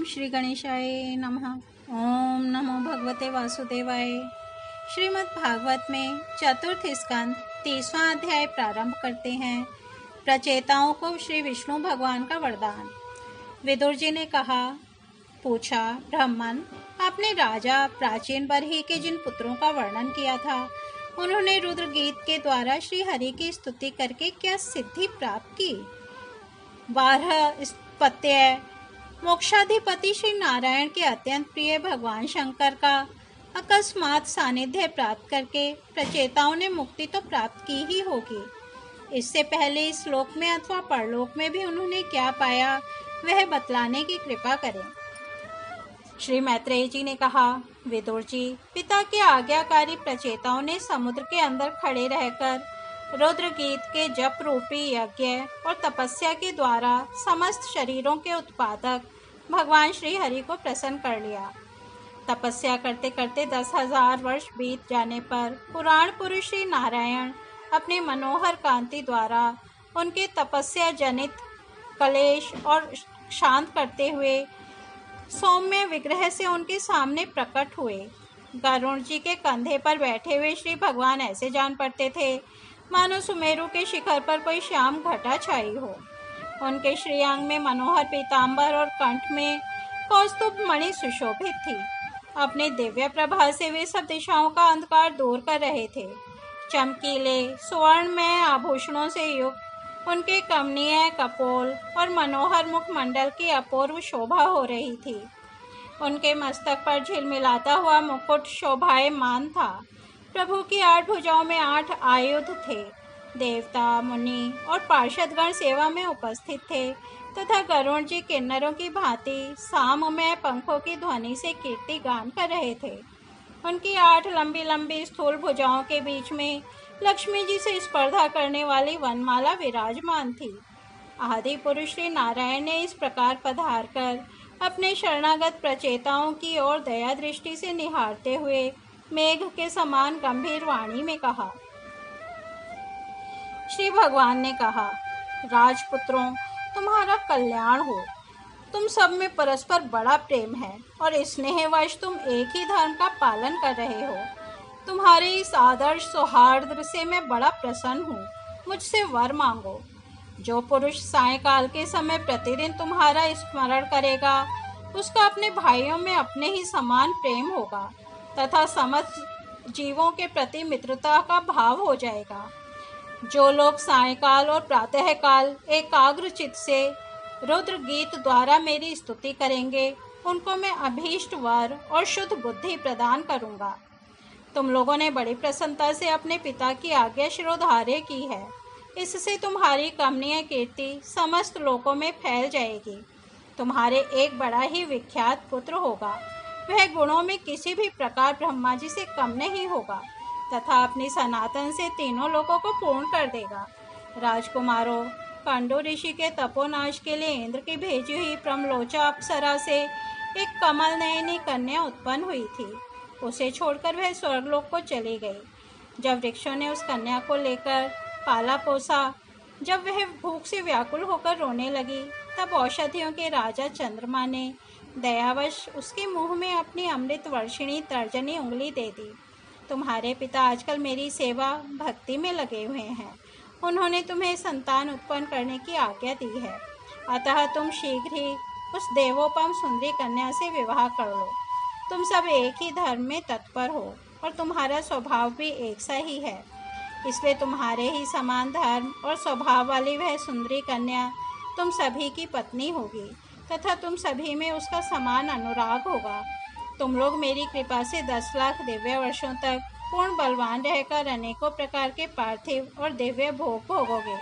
श्री गणेशाय नमः। ओम नमो भगवते वासुदेवाय। श्रीमद् भागवत में चतुर्थ स्कंद 30वां अध्याय प्रारंभ करते हैं। प्रचेताओं को श्री विष्णु भगवान का वरदान। विदुर जी ने पूछा, ब्राह्मण, आपने राजा प्राचीन बरही के जिन पुत्रों का वर्णन किया था, उन्होंने रुद्र गीत के द्वारा श्री हरि की स्तुति करके क्या सिद्धि प्राप्त की? 12 पत्य मोक्षाधिपति श्री नारायण के अत्यंत प्रिय भगवान शंकर का अकस्मात सानिध्य प्राप्त करके प्रचेताओं ने मुक्ति तो प्राप्त की ही होगी। इससे पहले इस लोक में अथवा परलोक में भी उन्होंने क्या पाया, वह बतलाने की कृपा करें। श्री मैत्रेय जी ने कहा, विदुर जी, पिता के आज्ञाकारी प्रचेताओं ने समुद्र के अंदर खड़े रहकर रुद्र गीत के जप रूपी यज्ञ और तपस्या के द्वारा समस्त शरीरों के उत्पादक भगवान श्री हरि को प्रसन्न कर लिया। तपस्या करते करते 10,000 वर्ष बीत जाने पर पुराण पुरुष श्री नारायण अपनी मनोहर कांति द्वारा उनके तपस्या जनित कलेश और शांत करते हुए सौम्य विग्रह से उनके सामने प्रकट हुए। गरुण जी के कंधे पर बैठे हुए श्री भगवान ऐसे जान पड़ते थे मानो सुमेरु के शिखर पर कोई श्याम घटा छाई हो। उनके श्रीअंग में मनोहर पीतांबर और कंठ में कौस्तुभ मणि सुशोभित थी। अपने दिव्य प्रभा से वे सब दिशाओं का अंधकार दूर कर रहे थे। चमकीले सुवर्णमय आभूषणों से युक्त उनके कमनीय कपोल और मनोहर मुखमंडल की अपूर्व शोभा हो रही थी। उनके मस्तक पर झिलमिलाता हुआ मुकुट शोभायमान था। प्रभु की 8 भुजाओं में 8 आयुध थे। देवता, मुनि और पार्षदगण सेवा में उपस्थित थे तथा गरुण जी किन्नरों की भांति साममय पंखों की ध्वनि से कीर्ति गान कर रहे थे। उनकी 8 लंबी लंबी स्थूल भुजाओं के बीच में लक्ष्मी जी से स्पर्धा करने वाली वनमाला विराजमान थी। आदि पुरुष श्री नारायण ने इस प्रकार पधार कर अपने शरणागत प्रचेताओं की ओर दया दृष्टि से निहारते हुए मेघ के समान गंभीर वाणी में कहा। श्री भगवान ने कहा, राजपुत्रों, तुम्हारा कल्याण हो। तुम सब में परस्पर बड़ा प्रेम है और स्नेहवश तुम एक ही धर्म का पालन कर रहे हो। तुम्हारे इस आदर्श सौहार्द से मैं बड़ा प्रसन्न हूँ। मुझसे वर मांगो। जो पुरुष सायंकाल के समय प्रतिदिन तुम्हारा स्मरण करेगा, उसका अपने भाइयों में अपने ही समान प्रेम होगा तथा समस्त जीवों के प्रति मित्रता का भाव हो जाएगा। जो लोग सायंकाल और प्रातःकाल एकाग्र चित्त से रुद्र गीत द्वारा मेरी स्तुति करेंगे, उनको मैं अभीष्ट वर और शुद्ध बुद्धि प्रदान करूंगा। तुम लोगों ने बड़ी प्रसन्नता से अपने पिता की आज्ञा शिरोधार्य की है। इससे तुम्हारी कमनीय कीर्ति समस्त लोकों में फैल जाएगी। तुम्हारे एक बड़ा ही विख्यात पुत्र होगा। वह गुणों में किसी भी प्रकार ब्रह्मा जी से कम नहीं होगा तथा अपनी सनातन से तीनों लोकों को पूर्ण कर देगा। राजकुमारों, पांडु ऋषि के तपोनाश के लिए इंद्र की भेजी हुई प्रमलोचा अप्सरा से एक कमल नयनी कन्या उत्पन्न हुई थी। उसे छोड़कर वह स्वर्गलोक को चली गई। जब वृक्षों ने उस कन्या को लेकर पाला पोसा, जब वह भूख से व्याकुल होकर रोने लगी, तब औषधियों के राजा चंद्रमा ने दयावश उसके मुंह में अपनी अमृत वर्षिणी तर्जनी उंगली दे दी। तुम्हारे पिता आजकल मेरी सेवा भक्ति में लगे हुए हैं। उन्होंने तुम्हें संतान उत्पन्न करने की आज्ञा दी है। अतः तुम शीघ्र ही उस देवोपम सुंदरी कन्या से विवाह कर लो। तुम सब एक ही धर्म में तत्पर हो और तुम्हारा स्वभाव भी एक सा ही है। इसलिए तुम्हारे ही समान धर्म और स्वभाव वाली वह सुंदरी कन्या तुम सभी की पत्नी होगी तथा तुम सभी में उसका समान अनुराग होगा। तुम लोग मेरी कृपा से 10 लाख दिव्य वर्षों तक पूर्ण बलवान रहकर अनेकों प्रकार के पार्थिव और दिव्य भोग भोगोगे।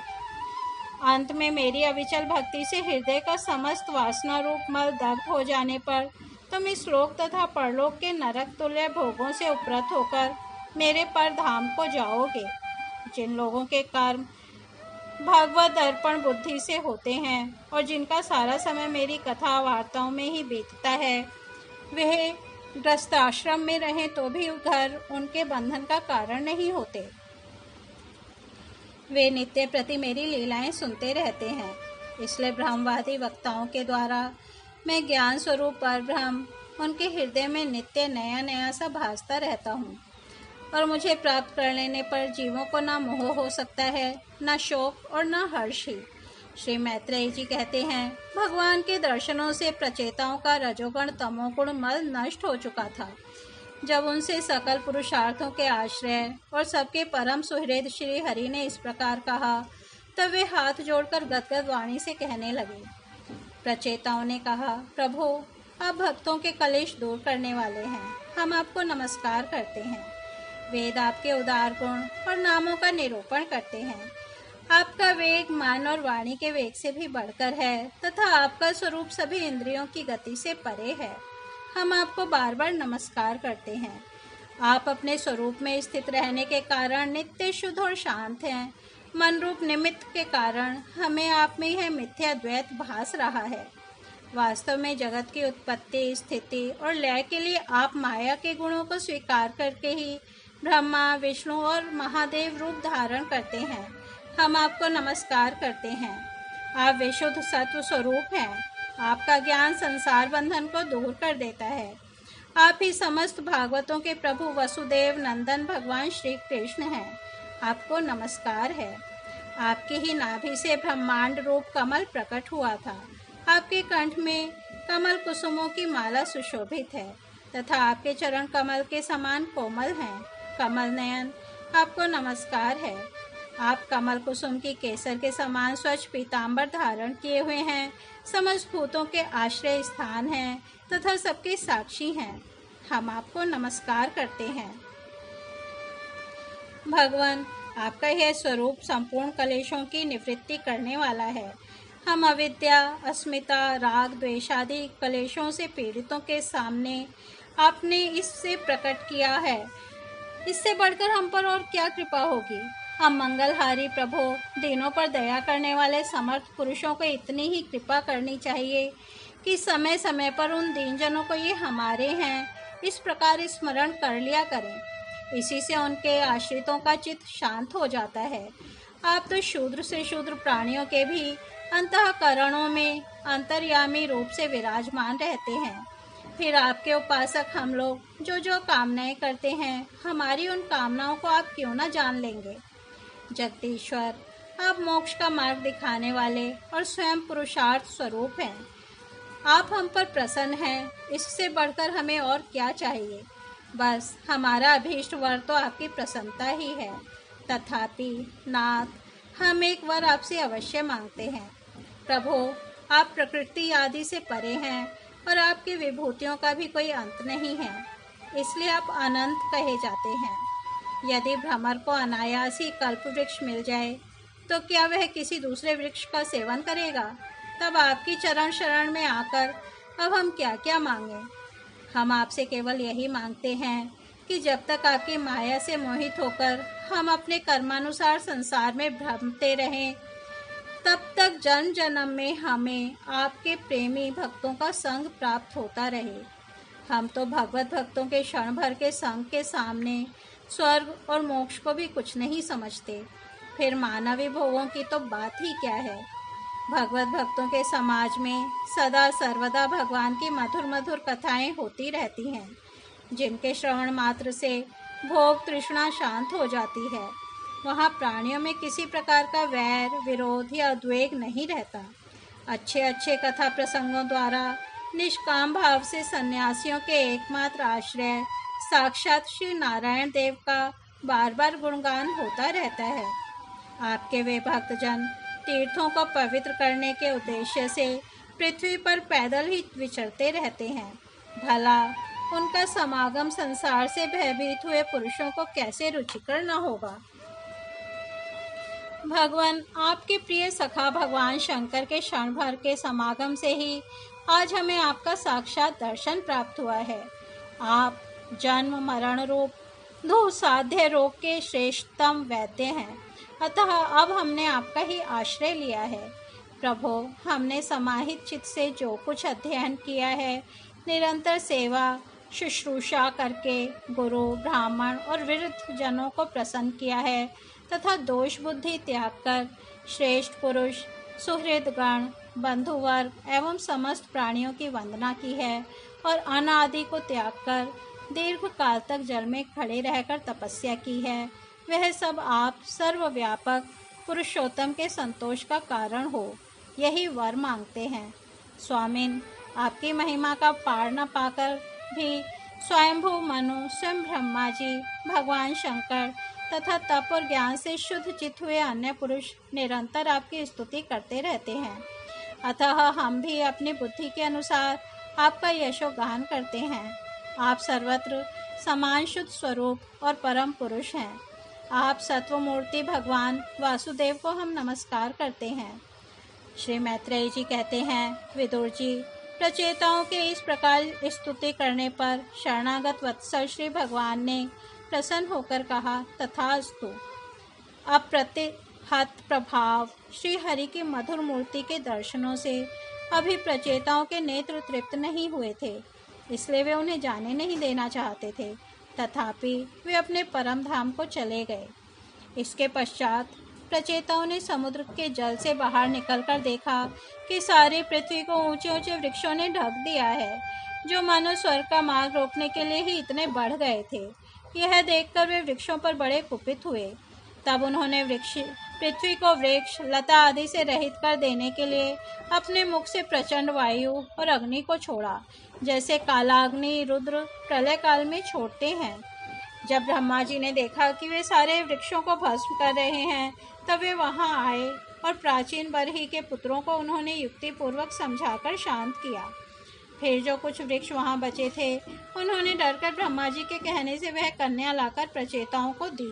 अंत में मेरी अविचल भक्ति से हृदय का समस्त वासना रूप मल दग्ध हो जाने पर तुम इस लोक तथा परलोक के नरक तुल्य भोगों से उपरत होकर मेरे पर धाम को जाओगे। जिन लोगों के कर्म भगवत अर्पण बुद्धि से होते हैं और जिनका सारा समय मेरी कथा वार्ताओं में ही बीतता है, वह गृहस्थाश्रम में रहें तो भी घर उनके बंधन का कारण नहीं होते। वे नित्य प्रति मेरी लीलाएं सुनते रहते हैं। इसलिए ब्रह्मवादी वक्ताओं के द्वारा मैं ज्ञान स्वरूप परब्रह्म उनके हृदय में नित्य नया नया सा भासता रहता हूँ, और मुझे प्राप्त कर लेने पर जीवों को ना मोह हो सकता है, ना शोक और ना हर्ष ही। श्री मैत्रेय जी कहते हैं, भगवान के दर्शनों से प्रचेताओं का रजोगुण तमोगुण मल नष्ट हो चुका था। जब उनसे सकल पुरुषार्थों के आश्रय और सबके परम सुहृद श्री हरि ने इस प्रकार कहा, तब वे हाथ जोड़कर गदगद वाणी से कहने लगे। प्रचेताओं ने कहा, प्रभु, आप भक्तों के कलेश दूर करने वाले हैं, हम आपको नमस्कार करते हैं। वेद आपके उदार गुण और नामों का निरूपण करते हैं। आपका वेग मान और वाणी के वेग से भी बढ़कर है तथा आपका स्वरूप सभी इंद्रियों की गति से परे है। हम आपको बार बार नमस्कार करते हैं। आप अपने स्वरूप में स्थित रहने के कारण नित्य शुद्ध और शांत हैं। मन रूप निमित्त के कारण हमें आप में यह मिथ्या द्वैत भास रहा है। वास्तव में जगत की उत्पत्ति, स्थिति और लय के लिए आप माया के गुणों को स्वीकार करके ही ब्रह्मा, विष्णु और महादेव रूप धारण करते हैं। हम आपको नमस्कार करते हैं। आप विशुद्ध सत्व स्वरूप हैं। आपका ज्ञान संसार बंधन को दूर कर देता है। आप ही समस्त भागवतों के प्रभु वसुदेव नंदन भगवान श्री कृष्ण हैं। आपको नमस्कार है। आपकी ही नाभि से ब्रह्मांड रूप कमल प्रकट हुआ था। आपके कंठ में कमल कुसुमों की माला सुशोभित है तथा आपके चरण कमल के समान कोमल हैं। कमल नयन, आपको नमस्कार है। आप कमल कुसुम की केसर के समान स्वच्छ पीतांबर धारण किए हुए हैं। समस्त भूतों के आश्रय स्थान हैं तथा सबके साक्षी हैं। हम आपको नमस्कार करते हैं। भगवान, आपका यह स्वरूप संपूर्ण कलेशों की निवृत्ति करने वाला है। हम अविद्या, अस्मिता, राग, द्वेषादि कलेशों से पीड़ितों के सामने आपने इससे प्रकट किया है। इससे बढ़कर हम पर और क्या कृपा होगी। हम मंगलहारी प्रभु, दीनों पर दया करने वाले समर्थ पुरुषों को इतनी ही कृपा करनी चाहिए कि समय समय पर उन दीनजनों को ये हमारे हैं इस प्रकार स्मरण कर लिया करें। इसी से उनके आश्रितों का चित्त शांत हो जाता है। आप तो शूद्र से शूद्र प्राणियों के भी अंतःकरणों में अंतर्यामी रूप से विराजमान रहते हैं। फिर आपके उपासक हम लोग जो जो कामनाएं करते हैं, हमारी उन कामनाओं को आप क्यों न जान लेंगे। जगदीश्वर, आप मोक्ष का मार्ग दिखाने वाले और स्वयं पुरुषार्थ स्वरूप हैं। आप हम पर प्रसन्न हैं, इससे बढ़कर हमें और क्या चाहिए। बस हमारा अभीष्ट वर तो आपकी प्रसन्नता ही है। तथापि नाथ, हम एक वर आपसे अवश्य मांगते हैं। प्रभु, आप प्रकृति आदि से परे हैं और आपकी विभूतियों का भी कोई अंत नहीं है, इसलिए आप अनंत कहे जाते हैं। यदि भ्रमर को अनायास ही कल्प वृक्ष मिल जाए तो क्या वह किसी दूसरे वृक्ष का सेवन करेगा। तब आपकी चरण शरण में आकर अब हम क्या क्या मांगे। हम आपसे केवल यही मांगते हैं कि जब तक आपकी माया से मोहित होकर हम अपने कर्मानुसार संसार में भ्रमते रहें, तब तक जन्म जन्म में हमें आपके प्रेमी भक्तों का संग प्राप्त होता रहे। हम तो भगवत भक्तों के क्षण भर के संग के सामने स्वर्ग और मोक्ष को भी कुछ नहीं समझते, फिर मानवी भोगों की तो बात ही क्या है। भगवत भक्तों के समाज में सदा सर्वदा भगवान की मधुर मधुर कथाएं होती रहती हैं, जिनके श्रवण मात्र से भोग तृष्णा शांत हो जाती है। वहाँ प्राणियों में किसी प्रकार का वैर, विरोध या उद्वेग नहीं रहता। अच्छे अच्छे कथा प्रसंगों द्वारा निष्काम भाव से सन्यासियों के एकमात्र आश्रय साक्षात श्री नारायण देव का बार बार गुणगान होता रहता है। आपके वे भक्तजन तीर्थों को पवित्र करने के उद्देश्य से पृथ्वी पर पैदल ही विचरते रहते हैं। भला उनका समागम संसार से भयभीत हुए पुरुषों को कैसे रुचिकर न होगा। भगवान, आपके प्रिय सखा भगवान शंकर के क्षण भर के समागम से ही आज हमें आपका साक्षात दर्शन प्राप्त हुआ है। आप जन्म मरण रूप दुस्साध्य रोग के श्रेष्ठतम वैद्य हैं, अतः अब हमने आपका ही आश्रय लिया है। प्रभु, हमने समाहित चित्त से जो कुछ अध्ययन किया है, निरंतर सेवा शुश्रूषा करके गुरु, ब्राह्मण और वृद्ध जनों को प्रसन्न किया है तथा दोष बुद्धि त्याग कर श्रेष्ठ पुरुष, सुहृदगण, बंधुवर्ग एवं समस्त प्राणियों की वंदना की है और अन्न आदि को त्याग कर दीर्घ काल तक जल में खड़े रहकर तपस्या की है, वह सब आप सर्वव्यापक पुरुषोत्तम के संतोष का कारण हो, यही वर मांगते हैं। स्वामिन, आपकी महिमा का पार न पाकर भी स्वयंभू मनु, स्वयं ब्रह्मा जी, भगवान शंकर तथा तप और ज्ञान से शुद्ध चित हुए अन्य पुरुष निरंतर आपकी स्तुति करते रहते हैं। अतः हम भी अपनी बुद्धि के अनुसार आपका यशोगान करते हैं। आप सर्वत्र समान शुद्ध स्वरूप और परम पुरुष हैं। आप सत्वमूर्ति भगवान वासुदेव को हम नमस्कार करते हैं। श्री मैत्रेय जी कहते हैं, विदुर जी, प्रचेताओं के इस प्रकार स्तुति करने पर शरणागत वत्सल श्री भगवान ने प्रसन्न होकर कहा, तथास्तु। अप्रतिहत प्रभाव श्री हरि की मधुर मूर्ति के दर्शनों से अभी प्रचेताओं के नेत्र तृप्त नहीं हुए थे, इसलिए वे उन्हें जाने नहीं देना चाहते थे। तथापि वे अपने परम धाम को चले गए। इसके पश्चात प्रचेताओं ने समुद्र के जल से बाहर निकलकर देखा कि सारी पृथ्वी को ऊंचे ऊंचे वृक्षों ने ढक दिया है, जो मानो स्वर्ग का मार्ग रोकने के लिए ही इतने बढ़ गए थे। यह देखकर वे वृक्षों पर बड़े कुपित हुए। तब उन्होंने पृथ्वी को वृक्ष, लता आदि से रहित कर देने के लिए अपने मुख से प्रचंड वायु और अग्नि को छोड़ा, जैसे कालाग्नि रुद्र प्रलय काल में छोड़ते हैं। जब ब्रह्मा जी ने देखा कि वे सारे वृक्षों को भस्म कर रहे हैं, तब वे वहां आए और प्राचीन बरही के पुत्रों को उन्होंने युक्तिपूर्वक समझाकर शांत किया। फिर जो कुछ वृक्ष वहां बचे थे, उन्होंने डरकर ब्रह्मा जी के कहने से वह कन्या लाकर प्रचेताओं को दी।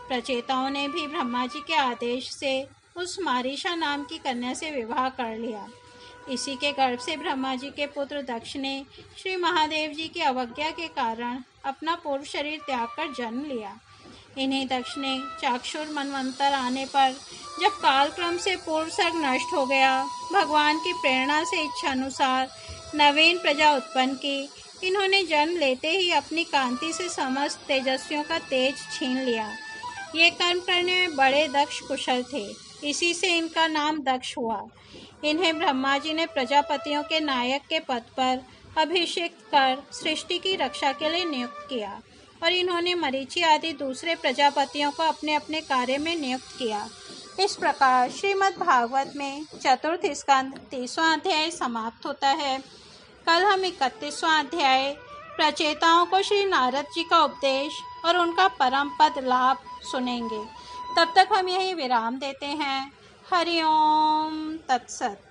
प्रचेताओं ने भी ब्रह्मा जी के आदेश से उस मारीशा नाम की कन्या से विवाह कर लिया। इसी के गर्भ से ब्रह्मा जी के पुत्र दक्ष ने श्री महादेव जी की अवज्ञा के कारण अपना पूर्व शरीर त्याग कर जन्म लिया। इन्हीं दक्ष ने चाक्षुर मनवंतर आने पर, जब कालक्रम से पूर्व सर्ग नष्ट हो गया, भगवान की प्रेरणा से इच्छा अनुसार नवीन प्रजा उत्पन्न की। इन्होंने जन्म लेते ही अपनी कांति से समस्त तेजस्वियों का तेज छीन लिया। ये कर्म करने में बड़े दक्ष कुशल थे, इसी से इनका नाम दक्ष हुआ। इन्हें ब्रह्मा जी ने प्रजापतियों के नायक के पद पर अभिषिक्त कर सृष्टि की रक्षा के लिए नियुक्त किया और इन्होंने मरीचि आदि दूसरे प्रजापतियों को अपने अपने कार्य में नियुक्त किया। इस प्रकार श्रीमद् भागवत में चतुर्थ स्कंद 30वां अध्याय समाप्त होता है। कल हम 31वां अध्याय प्रचेताओं को श्री नारद जी का उपदेश और उनका परम पद लाभ सुनेंगे। तब तक हम यही विराम देते हैं। हरि ओम तत्सत।